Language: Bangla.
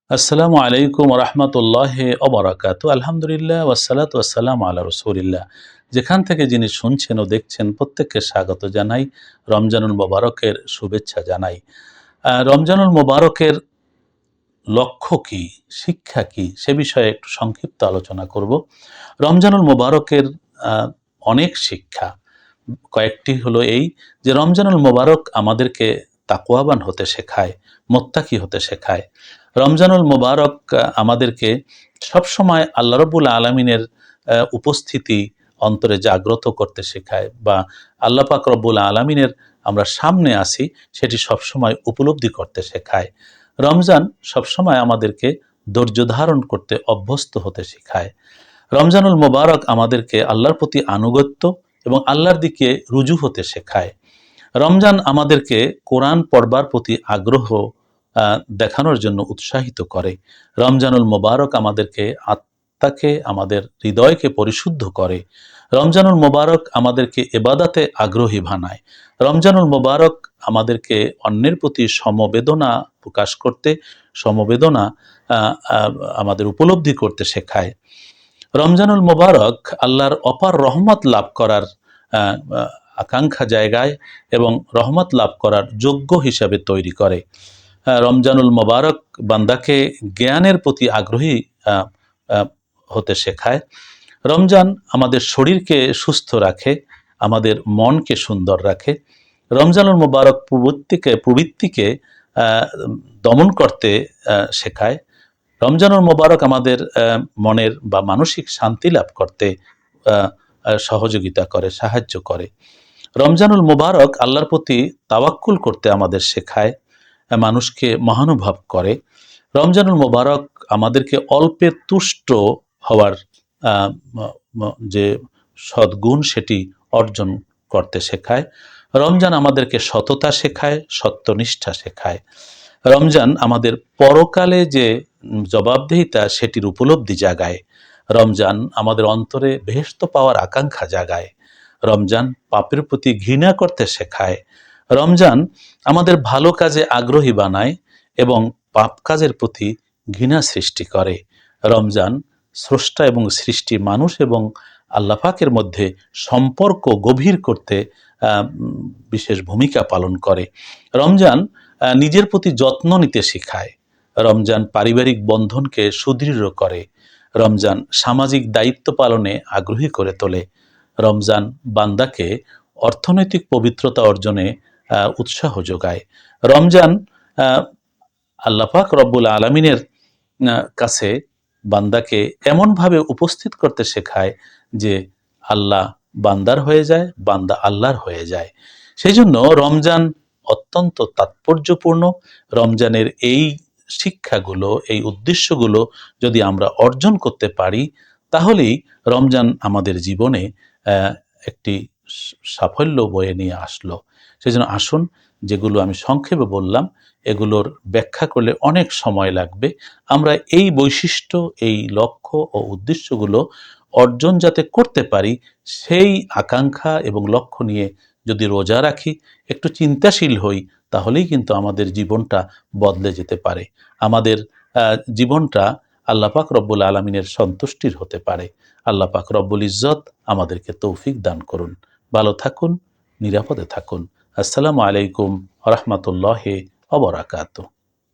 আসসালামু আলাইকুম রহমতুল্লাহ ওবরাকাতু। আলহামদুলিল্লাহ ওয়াসসালাতু ওয়াসসালামু আলা রাসূলিল্লাহ। যেখান থেকে যিনি শুনছেন ও দেখছেন প্রত্যেককে স্বাগত জানাই, রমজানুল মোবারকের শুভেচ্ছা জানাই। রমজানুল মোবারকের লক্ষ্য কি, শিক্ষা কি, সে বিষয়ে একটু সংক্ষিপ্ত আলোচনা করব। রমজানুল মোবারকের অনেক শিক্ষা, কয়েকটি হলো এই যে রমজানুল মোবারক আমাদেরকে তাকওয়াবান হতে শেখায়, মুত্তাকি হতে শেখায়। রমজানুল মোবারক আমাদেরকে সবসময় আল্লাহ রাব্বুল আলামিনের উপস্থিতি অন্তরে জাগ্রত করতে শেখায়, বা আল্লাহ পাক রব্বুল আলামিনের আমরা সামনে আসি সেটি সবসময় উপলব্ধি করতে শেখায়। রমজান সবসময় আমাদেরকে ধৈর্য ধারণ করতে অভ্যস্ত হতে শেখায়। রমজানুল মোবারক আমাদেরকে আল্লাহর প্রতি আনুগত্য এবং আল্লাহর দিকে রুজু হতে শেখায়। রমজান আমাদেরকে কোরআন পড়বার প্রতি আগ্রহ দেখানোর জন্য উৎসাহিত করে। রমজানুল মোবারক আমাদেরকে আত্মাকে, আমাদের হৃদয়কে পরিশুদ্ধ করে। রমজানুল মোবারক আমাদেরকে ইবাদতে আগ্রহী বানায়। রমজানুল মোবারক আমাদেরকে অন্যের প্রতি সমবেদনা প্রকাশ করতে, সমবেদনা আমাদের উপলব্ধি করতে শেখায়। রমজানুল মোবারক আল্লাহর অপার রহমত লাভ করার আকাঙ্ক্ষা জায়গায় এবং রহমত লাভ করার যোগ্য হিসাবে তৈরি করে। রমজানুল মোবারক বান্দাকে জ্ঞানের প্রতি আগ্রহী হতে শেখায়। রমজান আমাদের শরীরকে সুস্থ রাখে, আমাদের মনকে সুন্দর রাখে। রমজানুল মোবারক প্রবৃত্তিকে দমন করতে শেখায়। রমজানুল মোবারক আমাদের মনের বা মানসিক শান্তি লাভ করতে সহযোগিতা করে, সাহায্য করে। রমজানুল মোবারক আল্লাহর প্রতি তাওয়াক্কুল করতে আমাদের শেখায়, মানুষকে মহানুভব করে। রমজানুল মোবারক আমাদেরকে অল্পে তুষ্ট হওয়ার যে সদ্গুণ সেটি অর্জন করতে শেখায়। রমজান আমাদেরকে সততা শেখায়, সত্যনিষ্ঠা শেখায়। রমজান আমাদের পরকালে যে জবাবদিহিতা সেটির উপলব্ধি জাগায়। রমজান আমাদের অন্তরে বেহেশত পাওয়ার আকাঙ্ক্ষা জাগায়। রমজান পাপের প্রতি ঘৃণা করতে শেখায়। রমজান আমাদের ভালো কাজে আগ্রহী বানায় এবং পাপ কাজের প্রতি ঘৃণা সৃষ্টি করে। রমজান স্রষ্টা এবং সৃষ্টি মানুষ এবং আল্লাহ পাকের মধ্যে সম্পর্ক গভীর করতে বিশেষ ভূমিকা পালন করে। রমজান নিজের প্রতি যত্ন নিতে শেখায়। রমজান পারিবারিক বন্ধনকে সুদৃঢ় করে। রমজান সামাজিক দায়িত্ব পালনে আগ্রহী করে তোলে। রমজান বান্দাকে অর্থনৈতিক পবিত্রতা অর্জনে উৎসাহ যোগায়। রমজান আল্লাহ পাক রব্বুল আলামিনের কাছে বান্দাকে এমনভাবে উপস্থিত করতে শেখায় যে আল্লাহ বান্দার হয়ে যায়, বান্দা আল্লাহর হয়ে যায়। সেই জন্য রমজান অত্যন্ত তাৎপর্যপূর্ণ। রমজানের এই শিক্ষাগুলো, এই উদ্দেশ্যগুলো যদি আমরা অর্জন করতে পারি, তাহলেই রমজান আমাদের জীবনে একটি সাফল্য বয়ে নিয়ে আসলো। সেজন্য আসুন, যেগুলো আমি সংক্ষেপে বললাম এগুলোর ব্যাখ্যা করলে অনেক সময় লাগবে। আমরা এই বৈশিষ্ট্য, এই লক্ষ্য ও উদ্দেশ্যগুলো অর্জন যাতে করতে পারি, সেই আকাঙ্ক্ষা এবং লক্ষ্য নিয়ে যদি রোজা রাখি, একটু চিন্তাশীল হই, তাহলেই কিন্তু আমাদের জীবনটা বদলে যেতে পারে। আমাদের জীবনটা আল্লাহ পাক রব্বুল আলামিনের সন্তুষ্টির হতে পারে। আল্লাহ পাক রব্বুল ইজ্জত আমাদেরকে তৌফিক দান করুন। ভালো থাকুন, নিরাপদে থাকুন। আসসালামু আলাইকুম রহমতুল্লাহ ওয়া বারাকাতুহু।